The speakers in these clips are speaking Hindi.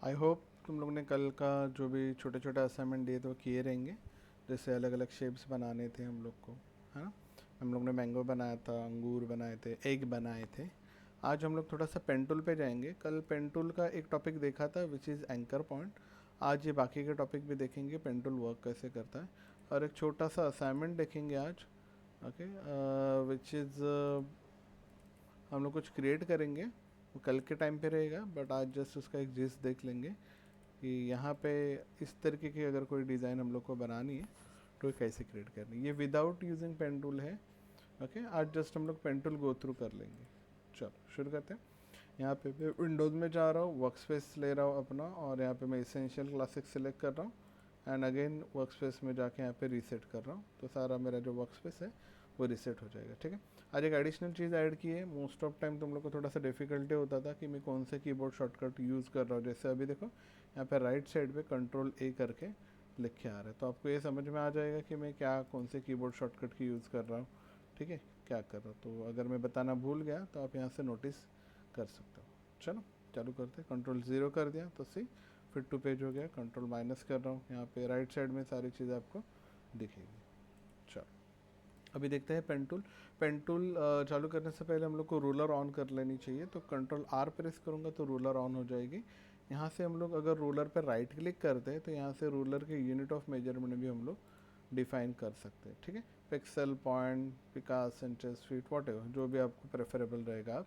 आई होप तुम लोग ने कल का जो भी छोटे छोटे असाइनमेंट दिए थे वो किए रहेंगे। जैसे अलग अलग शेप्स बनाने थे हम लोग को, है ना। हम लोग ने मैंगो बनाया था, अंगूर बनाए थे, एग बनाए थे। आज हम लोग थोड़ा सा पेन टूल पे जाएंगे। कल पेन टूल का एक टॉपिक देखा था विच इज़ एंकर पॉइंट। आज ये बाकी के टॉपिक भी देखेंगे, पेन टूल वर्क कैसे करता है। और एक छोटा सा असाइनमेंट देखेंगे आज। ओके, विच इज़ हम लोग कुछ क्रिएट करेंगे। वो कल के टाइम पे रहेगा, बट आज जस्ट उसका एक जिस्ट देख लेंगे कि यहाँ पे इस तरीके की अगर कोई डिज़ाइन हम लोग को बनानी है तो ये कैसे क्रिएट करनी है। ये विदाउट यूजिंग पेन टूल है। ओके, आज जस्ट हम लोग पेन टूल गो थ्रू कर लेंगे। चलो शुरू करते हैं। यहाँ पे मैं विंडोज़ में जा रहा हूँ, वर्क स्पेस ले रहा हूँ अपना, और यहाँ पे मैं इसेंशियल क्लासिक सेलेक्ट कर रहा हूँ। एंड अगेन वर्क स्पेस में जाके यहाँ पे रीसेट कर रहा हूँ, तो सारा मेरा जो वर्क स्पेस है वो रीसेट हो जाएगा। ठीक है। आज एक एडिशनल चीज़ ऐड की है। मोस्ट ऑफ टाइम तुम लोग को थोड़ा सा डिफिकल्टी होता था कि मैं कौन से कीबोर्ड शॉर्टकट यूज़ कर रहा हूँ। जैसे अभी देखो यहाँ पे राइट साइड पे कंट्रोल ए करके लिख के आ रहा है, तो आपको ये समझ में आ जाएगा कि मैं क्या कौन से कीबोर्ड शॉर्टकट की यूज़ कर रहा हूँ। ठीक है, क्या कर रहा हूँ। तो अगर मैं बताना भूल गया तो आप यहाँ से नोटिस कर सकते हो। चलो चालू करते हैं। कंट्रोल ज़ीरो कर दिया तो सी फिर टू पेज हो गया। कंट्रोल माइनस कर रहा हूँ, यहाँ पे राइट साइड में सारी चीज़ें आपको दिखेगी। चलो अभी देखते हैं पेन टूल। पेन टूल चालू करने से पहले हम लोग को रूलर ऑन कर लेनी चाहिए। तो कंट्रोल आर प्रेस करूँगा तो रूलर ऑन हो जाएगी। यहाँ से हम लोग अगर रूलर पर राइट क्लिक करते हैं तो यहाँ से रूलर के यूनिट ऑफ मेजरमेंट भी हम लोग डिफाइन कर सकते हैं। ठीक है, पिक्सल, पॉइंट, पिकास, इंचेस, फीट, वॉट जो भी आपको प्रेफरेबल रहेगा आप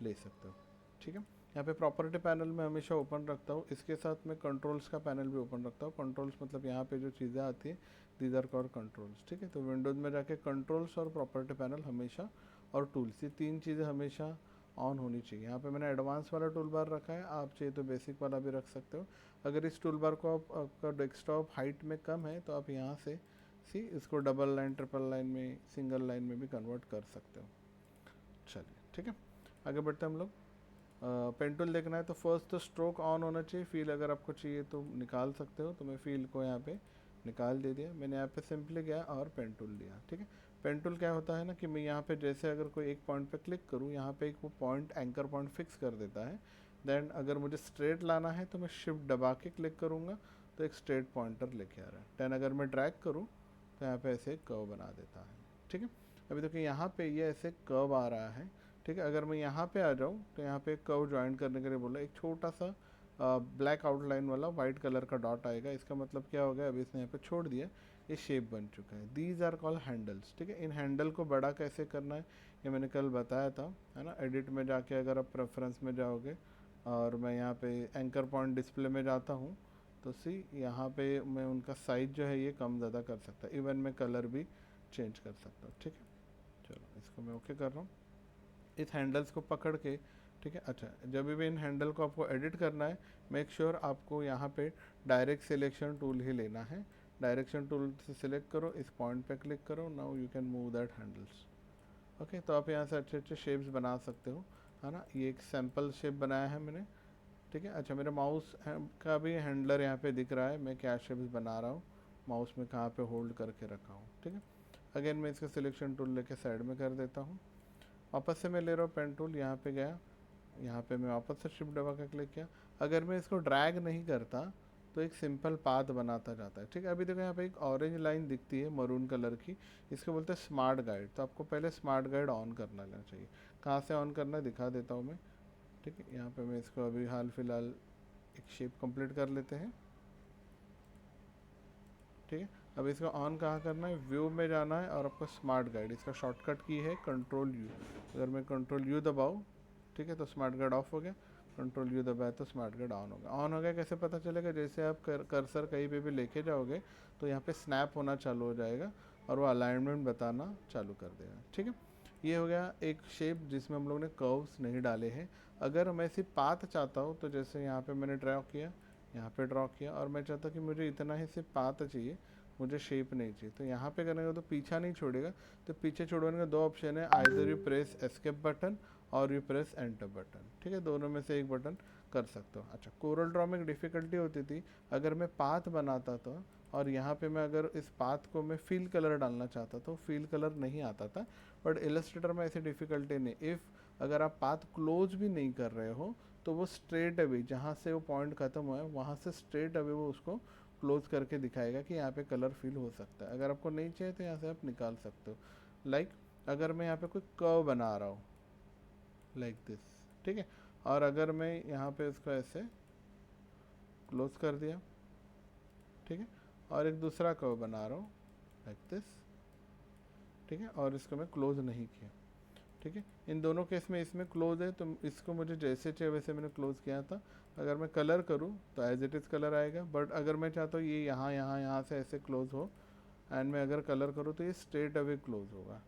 ले सकते हो। ठीक है, यहाँ पे प्रॉपर्टी पैनल में हमेशा ओपन रखता हूँ। इसके साथ मैं कंट्रोल्स का पैनल भी ओपन रखता हूँ। कंट्रोल्स मतलब यहाँ पे जो चीज़ें आती है दीज आर कॉल्ड कंट्रोल्स। ठीक है, तो विंडोज़ में जाके कंट्रोल्स और प्रॉपर्टी पैनल हमेशा, और टूल्स, ये तीन चीज़ें हमेशा ऑन होनी चाहिए। यहाँ पे मैंने एडवांस वाला टूल बार रखा है, आप चाहिए तो बेसिक वाला भी रख सकते हो। अगर इस टूल बार को आपका डेस्कटॉप हाइट में कम है तो आप यहाँ से इसको डबल लाइन, ट्रिपल लाइन में, सिंगल लाइन में भी कन्वर्ट कर सकते हो। चलिए ठीक है, आगे बढ़ते हैं हम लोग। पेन टूल देखना है तो फर्स्ट तो स्ट्रोक ऑन होना चाहिए। फील अगर आपको चाहिए तो निकाल सकते हो, तो मैं फील को यहाँ पे निकाल दे दिया। मैंने यहाँ पे सिंपली गया और पेन टूल लिया। ठीक है, पेन टूल क्या होता है ना कि मैं यहाँ पे जैसे अगर कोई एक पॉइंट पे क्लिक करूँ, यहाँ पे एक वो पॉइंट, एंकर पॉइंट फिक्स कर देता है। देन अगर मुझे स्ट्रेट लाना है तो मैं शिफ्ट दबा के क्लिक करूँगा तो एक स्ट्रेट पॉइंटर लेके आ रहा है। देन अगर मैं ड्रैग करूँ तो यहाँ पे ऐसे कर्व बना देता है। ठीक है, अभी देखिए यहाँ पे ये ऐसे कर्व आ रहा है। ठीक है, अगर मैं यहाँ पे आ जाऊँ तो यहाँ पे कर्व ज्वाइन करने के लिए बोला, एक छोटा सा ब्लैक आउटलाइन वाला वाइट कलर का डॉट आएगा। इसका मतलब क्या हो गया, अभी इसने यहाँ पे छोड़ दिया, ये शेप बन चुका है। These are call handles. ठीक है, इन हैंडल को बड़ा कैसे करना है ये मैंने कल बताया था, है ना। एडिट में जाके अगर आप प्रेफरेंस में जाओगे और मैं यहाँ पे एंकर पॉइंट डिस्प्ले में जाता हूँ तो यहाँ पे मैं उनका साइज जो है ये कम ज़्यादा कर सकता है। इवन मैं कलर भी चेंज कर सकता हूँ। ठीक है, चलो इसको मैं ओके कर रहा हूँ। इस हैंडल्स को पकड़ के, ठीक है। अच्छा, जब भी इन हैंडल को आपको एडिट करना है, मेक श्योर आपको यहाँ पे डायरेक्ट सिलेक्शन टूल ही लेना है। डायरेक्शन टूल से सिलेक्ट करो, इस पॉइंट पे क्लिक करो, now you can move that handles. Okay, तो आप यहाँ से अच्छे अच्छे शेप्स बना सकते हो, है ना। ये एक सैम्पल शेप बनाया है मैंने। ठीक है, अच्छा मेरे माउस का भी हैंडलर यहाँ पे दिख रहा है, मैं क्या शेप्स बना रहा हूँ, माउस में कहाँ पे होल्ड करके रखा हूँ। ठीक है, अगेन मैं इसका सिलेक्शन टूल लेके साइड में कर देता हूँ। वापस से मैं ले रहा हूँ पेन टूल, यहाँ पे गया, यहाँ पे मैं वापस से शिफ्ट दबा के क्लिक किया। अगर मैं इसको ड्रैग नहीं करता तो एक सिंपल पाथ बनाता जाता है। ठीक है, अभी देखो यहाँ पे एक ऑरेंज लाइन दिखती है मरून कलर की, इसको बोलते हैं स्मार्ट गाइड। तो आपको पहले स्मार्ट गाइड ऑन करना लेना चाहिए। कहाँ से ऑन करना है दिखा देता हूँ मैं। ठीक है, यहाँ पे मैं इसको अभी हाल फिलहाल एक शेप कंप्लीट कर लेते हैं। ठीक है, अब इसको ऑन कहाँ करना है, व्यू में जाना है और आपको स्मार्ट गाइड, इसका शॉर्टकट की है कंट्रोल यू। अगर मैं कंट्रोल यू दबाऊँ, ठीक है, तो स्मार्ट गाइड ऑफ हो गया। कंट्रोल यू दबाया तो स्मार्ट गाइड ऑन हो गया। ऑन हो गया कैसे पता चलेगा, जैसे आप कर्सर कहीं पे भी लेके जाओगे तो यहाँ पे स्नैप होना चालू हो जाएगा और वो अलाइनमेंट बताना चालू कर देगा। ठीक है, ये हो गया एक शेप जिसमें हम लोग ने कर्व्स नहीं डाले हैं। अगर मैं सिर्फ पाथ चाहता हूँ तो जैसे यहाँ पे मैंने ड्रॉ किया, यहाँ पे ड्रॉ किया, और मैं चाहता कि मुझे इतना ही सिर्फ पाथ चाहिए, मुझे शेप नहीं चाहिए, तो यहाँ पे करने का तो पीछा नहीं छोड़ेगा। तो पीछे छोड़वाने का दो ऑप्शन है, either you press escape button और यू प्रेस एंटर बटन। ठीक है, दोनों में से एक बटन कर सकते हो। अच्छा, कोरल ड्रॉ में एक डिफ़िकल्टी होती थी, अगर मैं पाथ बनाता था और यहाँ पे मैं अगर इस पाथ को मैं फील कलर डालना चाहता तो फील कलर नहीं आता था। बट इलस्ट्रेटर में ऐसी डिफ़िकल्टी नहीं। इफ़ अगर आप पाथ क्लोज भी नहीं कर रहे हो तो वो स्ट्रेट अवे जहाँ से वो पॉइंट ख़त्म हुआ है वहाँ से स्ट्रेट अवे वो उसको क्लोज करके दिखाएगा कि यहाँ पे कलर फिल हो सकता है। अगर आपको नहीं चाहिए तो यहाँ से आप निकाल सकते हो। लाइक अगर मैं यहाँ पे कोई कर्व बना रहा हूँ लाइक दिस, ठीक है, और अगर मैं यहाँ पे इसको ऐसे क्लोज कर दिया, ठीक है, और एक दूसरा कर्व बना रहा हूँ लाइक दिस, ठीक है, और इसको मैं क्लोज नहीं किया, ठीक है, इन दोनों केस में इसमें क्लोज है तो इसको मुझे जैसे चाहिए वैसे मैंने क्लोज किया था। अगर मैं कलर करूँ तो एज इट इज़ कलर आएगा, बट अगर मैं चाहता हूँ ये यहाँ यहाँ यहाँ से ऐसे क्लोज हो एंड मैं अगर कलर करूँ तो ये स्ट्रेट अवे क्लोज होगा,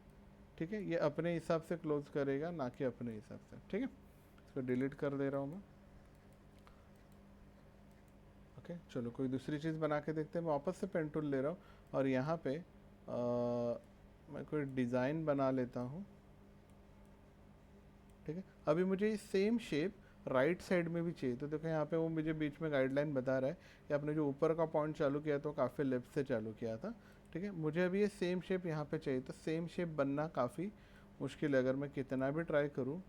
ठीक है, ये अपने हिसाब से क्लोज करेगा ना कि अपने हिसाब से, ठीक है। इसको डिलीट कर दे रहा हूँ मैं। ओके चलो कोई दूसरी चीज़ बना के देखते हैं। मैं वापस से पेन टूल ले रहा हूँ और यहाँ पे मैं कोई डिज़ाइन बना लेता हूँ, ठीक है। अभी मुझे ये सेम शेप राइट साइड में भी चाहिए, तो देखो यहाँ पे वो मुझे बीच में गाइडलाइन बता रहा है कि आपने जो ऊपर का पॉइंट चालू किया तो काफ़ी लेफ्ट से चालू किया था, ठीक है। मुझे अभी ये सेम शेप यहाँ पे चाहिए, तो सेम शेप बनना काफ़ी मुश्किल है। अगर मैं कितना भी ट्राई करूँ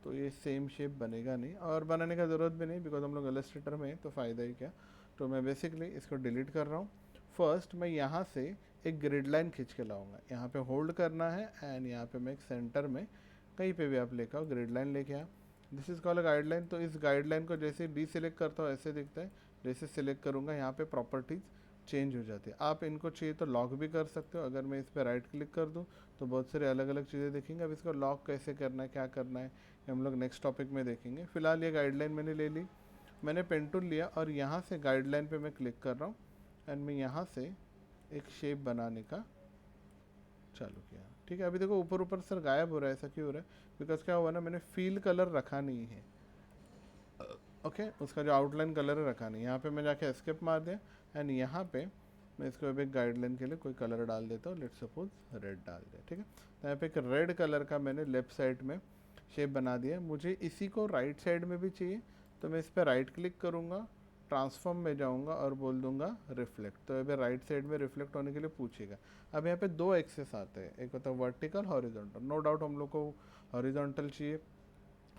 तो ये सेम शेप बनेगा नहीं, और बनाने का ज़रूरत भी नहीं बिकॉज हम लोग इलस्ट्रेटर में हैं तो फ़ायदा ही क्या। तो मैं बेसिकली इसको डिलीट कर रहा हूँ। फर्स्ट मैं यहाँ से एक ग्रिड लाइन खींच के लाऊंगा, यहाँ पे होल्ड करना है एंड यहाँ पे मैं एक सेंटर में कहीं पे भी आप लेकर आओ ग्रिड लाइन लेके आओ। This is called guideline. तो इस गाइडलाइन को जैसे डी सिलेक्ट करता हूँ ऐसे दिखता है, जैसे सिलेक्ट करूँगा यहाँ पे प्रॉपर्टीज़ चेंज हो जाती है। आप इनको चाहिए तो लॉक भी कर सकते हो। अगर मैं इस पर राइट क्लिक कर दूँ तो बहुत सारे अलग अलग चीज़ें देखेंगे। अब इसको लॉक कैसे करना है, क्या करना है, ये हम लोग नेक्स्ट टॉपिक में देखेंगे। फिलहाल ये गाइडलाइन मैंने ले ली, मैंने पेन टूल लिया और यहाँ से गाइडलाइन पे मैं क्लिक कर रहा हूँ एंड मैं यहाँ से एक शेप बनाने का चालू किया, ठीक है। अभी देखो ऊपर ऊपर सर गायब हो रहा है, ऐसा क्यों हो रहा है? बिकॉज क्या हुआ ना, मैंने फील कलर रखा नहीं है, ओके उसका जो आउटलाइन कलर है रखा नहीं। यहाँ पे मैं जाके एस्केप मार दिया एंड यहाँ पे मैं इसको अब एक गाइडलाइन के लिए कोई कलर डाल देता हूँ, लेट्स सपोज रेड डाल दिया, ठीक है। तो यहाँ पे एक रेड कलर का मैंने लेफ्ट साइड में शेप बना दिया। मुझे इसी को राइट साइड में भी चाहिए, तो मैं इस पर राइट क्लिक करूँगा, ट्रांसफॉर्म में जाऊँगा और बोल दूंगा रिफ्लेक्ट। तो अभी राइट साइड में रिफ्लेक्ट होने के लिए पूछेगा। अब यहाँ पे दो एक्सेस आते हैं, एक होता है वर्टिकल, हॉरिजॉन्टल। नो डाउट हम लोग को हॉरिजॉन्टल चाहिए,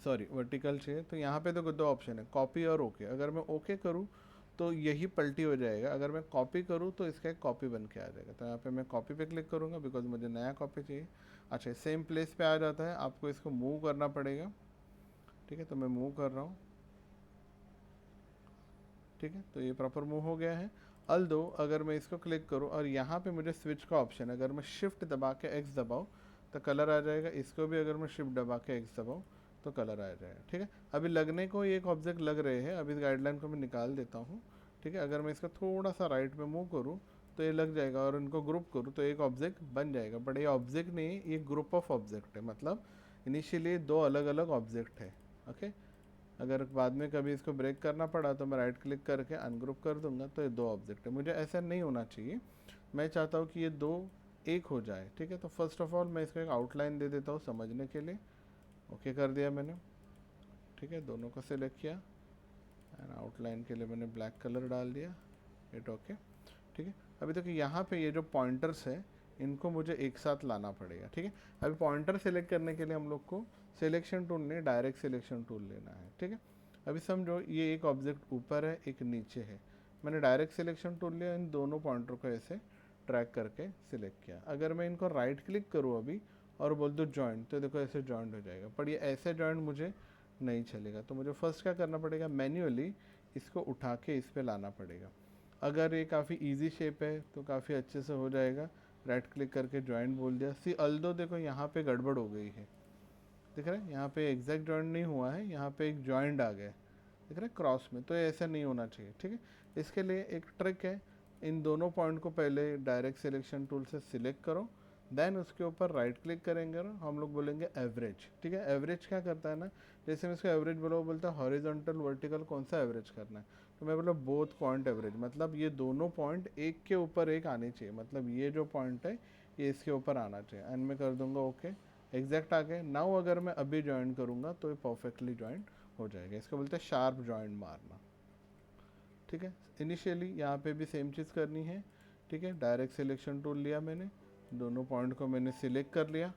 सॉरी वर्टिकल चाहिए। तो यहाँ पे देखो दो ऑप्शन है, कॉपी और ओके। अगर मैं ओके करूँ तो यही पलटी हो जाएगा, अगर मैं कॉपी करूँ तो इसका एक कॉपी बन के आ जाएगा। तो यहाँ पे मैं कॉपी पे क्लिक करूँगा बिकॉज मुझे नया कॉपी चाहिए। अच्छा सेम प्लेस पे आ जाता है, आपको इसको मूव करना पड़ेगा, ठीक है। तो मैं मूव कर रहा हूँ, ठीक है। तो ये प्रॉपर मूव हो गया है। अल्दो अगर मैं इसको क्लिक करूँ और यहाँ पे मुझे स्विच का ऑप्शन है, अगर मैं शिफ्ट दबा के एक्स दबाऊँ तो कलर आ जाएगा। इसको भी अगर मैं शिफ्ट दबा के एक्स दबाऊँ तो कलर आ जाएगा, ठीक है। अभी लगने को ये एक ऑब्जेक्ट लग रहे हैं, अभी इस गाइडलाइन को मैं निकाल देता हूँ, ठीक है। अगर मैं इसका थोड़ा सा राइट में मूव करूँ तो ये लग जाएगा, और इनको ग्रुप करूँ तो एक ऑब्जेक्ट बन जाएगा। बट ये ऑब्जेक्ट नहीं है, ये ग्रुप ऑफ ऑब्जेक्ट है, मतलब इनिशियली दो अलग अलग ऑब्जेक्ट है, ओके। अगर बाद में कभी इसको ब्रेक करना पड़ा तो मैं राइट क्लिक करके अनग्रुप कर दूंगा, तो ये दो ऑब्जेक्ट है। मुझे ऐसा नहीं होना चाहिए, मैं चाहता हूँ कि ये दो एक हो जाए, ठीक है। तो फर्स्ट ऑफ ऑल मैं इसको एक आउटलाइन दे देता हूँ समझने के लिए। ओके कर दिया मैंने, ठीक है, दोनों को सिलेक्ट किया एंड आउटलाइन के लिए मैंने ब्लैक कलर डाल दिया, इट ओके, ठीक है। अभी तक यहाँ पे ये जो पॉइंटर्स है इनको मुझे एक साथ लाना पड़ेगा, ठीक है। अभी पॉइंटर सेलेक्ट करने के लिए हम लोग को सिलेक्शन टूल नहीं डायरेक्ट सिलेक्शन टूल लेना है, ठीक है। अभी समझो ये एक ऑब्जेक्ट ऊपर है एक नीचे है, मैंने डायरेक्ट सिलेक्शन टूल लिया, इन दोनों पॉइंटर को ऐसे ट्रैक करके सिलेक्ट किया। अगर मैं इनको राइट क्लिक करूँ अभी और बोल दो जॉइंट, तो देखो ऐसे जॉइंट हो जाएगा, पर ये ऐसे जॉइंट मुझे नहीं चलेगा। तो मुझे फर्स्ट क्या करना पड़ेगा, मैन्युअली इसको उठा के इस पर लाना पड़ेगा। अगर ये काफ़ी इजी शेप है तो काफ़ी अच्छे से हो जाएगा। राइट क्लिक करके जॉइंट बोल दिया। सी अल्दो देखो यहाँ पे गड़बड़ हो गई है, दिख रहा है, यहाँ पे एग्जैक्ट जॉइंट नहीं हुआ है, यहाँ पे एक जॉइंट आ गया, दिख रहा है क्रॉस में, तो ये ऐसा नहीं होना चाहिए, ठीक है। इसके लिए एक ट्रिक है, इन दोनों पॉइंट को पहले डायरेक्ट सिलेक्शन टूल से सिलेक्ट करो, देन उसके ऊपर राइट क्लिक करेंगे और हम लोग बोलेंगे एवरेज, ठीक है। एवरेज क्या करता है ना, जैसे मैं इसको एवरेज बोला, वो बोलता है हॉरिजॉन्टल वर्टिकल कौन सा एवरेज करना है, तो मैं बोला बोथ पॉइंट एवरेज, मतलब ये दोनों पॉइंट एक के ऊपर एक आने चाहिए, मतलब ये जो पॉइंट है ये इसके ऊपर आना चाहिए। एंड मैं कर दूंगा ओके, एग्जैक्ट आ गए। नाउ अगर मैं अभी ज्वाइन करूँगा तो ये परफेक्टली ज्वाइंट हो जाएगा। इसको बोलते हैं शार्प ज्वाइंट मारना, ठीक है। इनिशियली यहाँ पे भी सेम चीज़ करनी है, ठीक है। डायरेक्ट सिलेक्शन टूल लिया मैंने, दोनों पॉइंट को मैंने सिलेक्ट कर लिया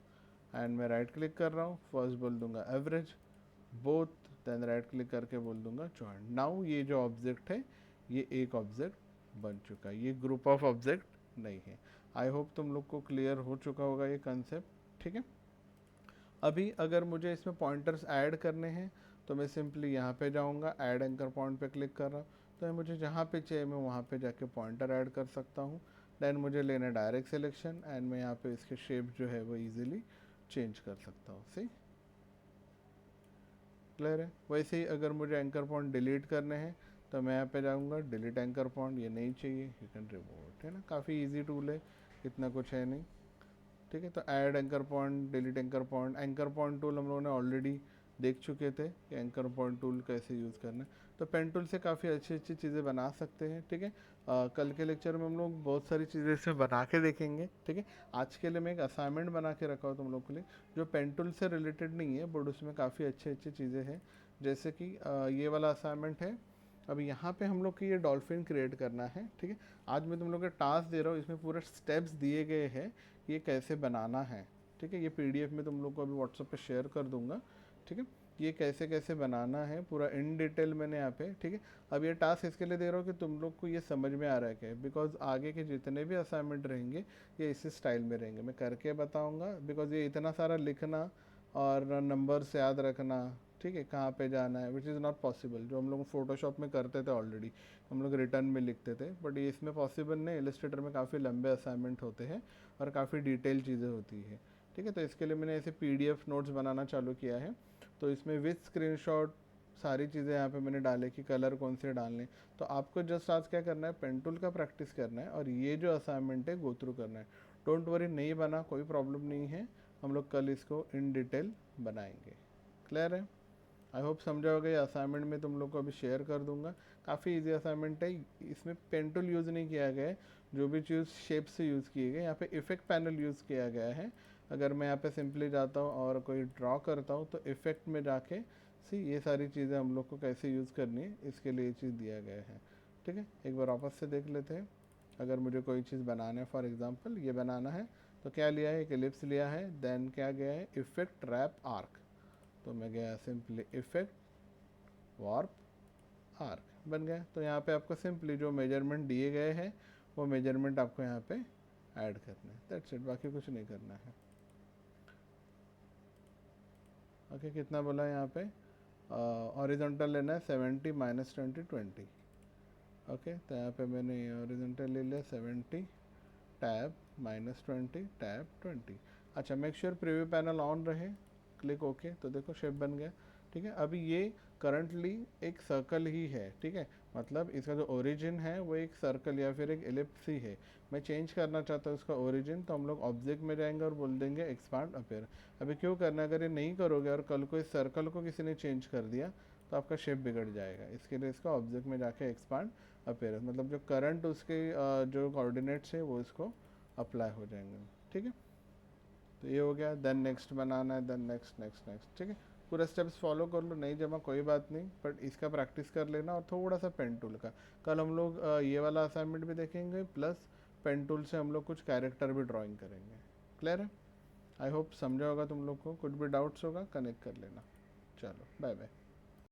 एंड मैं राइट क्लिक कर रहा हूँ, फर्स्ट बोल दूंगा average, both then right click करके बोल दूंगा जॉइन। नाउ ये जो ऑब्जेक्ट है ये एक ऑब्जेक्ट बन चुका है, ये ग्रुप ऑफ ऑब्जेक्ट नहीं है। आई होप तुम लोग को क्लियर हो चुका होगा ये कंसेप्ट, ठीक है। अभी अगर मुझे इसमें पॉइंटर्स ऐड करने हैं तो मैं सिंपली यहाँ पे जाऊँगा, ऐड एंकर पॉइंट पे क्लिक कर रहा हूँ, तो मुझे जहाँ पे चाहिए मैं वहाँ पे जाके पॉइंटर ऐड कर सकता हूँ। देन मुझे लेना डायरेक्ट सिलेक्शन एंड मैं यहाँ पे इसके शेप जो है वो इजीली चेंज कर सकता हूँ। सी क्लियर है। वैसे ही अगर मुझे एंकर पॉइंट डिलीट करने हैं तो मैं यहाँ पे जाऊँगा, डिलीट एंकर पॉइंट, ये नहीं चाहिए, यू कैन रिमूव इट, है ना। काफ़ी ईजी टूल है, इतना कुछ है नहीं, ठीक है। तो add anchor point, delete anchor point, anchor point tool हम लोगों ने ऑलरेडी देख चुके थे कि एंकर पॉइंट टूल कैसे यूज़ करना है। तो पेन टूल से काफ़ी अच्छी अच्छी चीज़ें बना सकते हैं, ठीक है। कल के लेक्चर में हम लोग बहुत सारी चीज़ें इसमें बना के देखेंगे, ठीक है। आज के लिए मैं एक असाइनमेंट बना के रखा हूँ तुम लोग के लिए, जो पेन टूल से रिलेटेड नहीं है बट उसमें काफ़ी अच्छी अच्छी चीज़ें हैं। जैसे कि ये वाला असाइनमेंट है, अब यहाँ पे हम लोग की ये डॉल्फिन क्रिएट करना है, ठीक है। आज मैं तुम लोग को टास्क दे रहा हूँ, इसमें पूरे स्टेप्स दिए गए हैं ये कैसे बनाना है, ठीक है। ये पीडीएफ में तुम लोग को अभी व्हाट्सएप पे शेयर कर दूंगा, ठीक है। ये कैसे कैसे बनाना है पूरा इन डिटेल मैंने यहाँ पे, ठीक है। अब ये टास्क इसके लिए दे रहा हूँ कि तुम लोग को ये समझ में आ रहा है क्या, बिकॉज आगे के जितने भी असाइनमेंट रहेंगे ये इसी स्टाइल में रहेंगे, मैं करके बताऊँगा। बिकॉज ये इतना सारा लिखना और नंबर्स याद रखना, ठीक है, कहाँ पे जाना है, विच इज़ नॉट पॉसिबल। जो हम लोग फोटोशॉप में करते थे ऑलरेडी, हम लोग रिटर्न में लिखते थे, बट ये इसमें पॉसिबल नहीं। इलस्ट्रेटर में काफ़ी लंबे असाइनमेंट होते हैं और काफ़ी डिटेल चीज़ें होती है, ठीक है। तो इसके लिए मैंने ऐसे पीडीएफ नोट्स बनाना चालू किया है। तो इसमें विथ स्क्रीनशॉट सारी चीज़ें यहाँ पे मैंने डाले कि कलर कौन से डालने। तो आपको जस्ट आज क्या करना है, पेन टूल का प्रैक्टिस करना है और ये जो असाइनमेंट है गो थ्रू करना है। डोंट वरी, नहीं बना कोई प्रॉब्लम नहीं है, हम लोग कल इसको इन डिटेल बनाएंगे। क्लियर है। आई होप समझा होगा। ये असाइनमेंट में तुम लोग को अभी शेयर कर दूंगा। काफ़ी इजी असाइनमेंट है, इसमें पेन टूल यूज़ नहीं किया गया है, जो भी चीज़ शेप से यूज़ किए गए। यहाँ पे इफेक्ट पैनल यूज़ किया गया है। अगर मैं यहाँ पे सिंपली जाता हूँ और कोई ड्रॉ करता हूँ तो इफेक्ट में जाके सी ये सारी चीज़ें हम लोग को कैसे यूज़ करनी है इसके लिए ये चीज़ दिया गया है, ठीक है। एक बार वापस से देख लेते हैं। अगर मुझे कोई चीज़ बनाना है, फॉर एग्जाम्पल ये बनाना है, तो क्या लिया है, एक एलिप्स लिया है, देन क्या गया है, इफेक्ट रैप आर्क, तो मैं गया सिंपली इफेक्ट वार्प आर्क बन गया। तो यहाँ पे आपको सिंपली जो मेजरमेंट दिए गए हैं वो मेजरमेंट आपको यहाँ पे ऐड करना है, दैट्स इट, बाकी कुछ नहीं करना है। ओके, कितना बोला यहाँ पे, हॉरिजॉन्टल लेना है 70 माइनस 20 20। ओके, तो यहाँ पे मैंने हॉरिजॉन्टल ले लिया 70 टैब माइनस 20 टैब 20। अच्छा, make sure preview panel on रहे, क्लिक ओके, तो देखो शेप बन गया, ठीक है। अभी ये करंटली एक सर्कल ही है, ठीक है, मतलब इसका जो ओरिजिन है वो एक सर्कल या फिर एक एलिप्स ही है। मैं चेंज करना चाहता हूँ इसका ओरिजिन, तो हम लोग ऑब्जेक्ट में जाएंगे और बोल देंगे एक्सपांड अपेयर। अभी क्यों करना है, अगर ये नहीं करोगे और कल को इस सर्कल को किसी ने चेंज कर दिया तो आपका शेप बिगड़ जाएगा। इसके लिए इसका ऑब्जेक्ट में जाके एक्सपांड अपेयर, मतलब जो करंट उसके जो कोऑर्डिनेट्स है वो इसको अप्लाई हो जाएंगे, ठीक है। तो ये हो गया, देन नेक्स्ट बनाना है, देन नेक्स्ट नेक्स्ट नेक्स्ट, ठीक है। पूरा स्टेप्स फॉलो कर लो, नहीं जमा कोई बात नहीं, बट इसका प्रैक्टिस कर लेना और थोड़ा सा पेन टूल का। कल हम लोग ये वाला असाइनमेंट भी देखेंगे, प्लस पेन टूल से हम लोग कुछ कैरेक्टर भी ड्राइंग करेंगे। क्लियर है। आई होप समझा होगा तुम लोग को, कुछ भी डाउट्स होगा कनेक्ट कर लेना। चलो बाय बाय।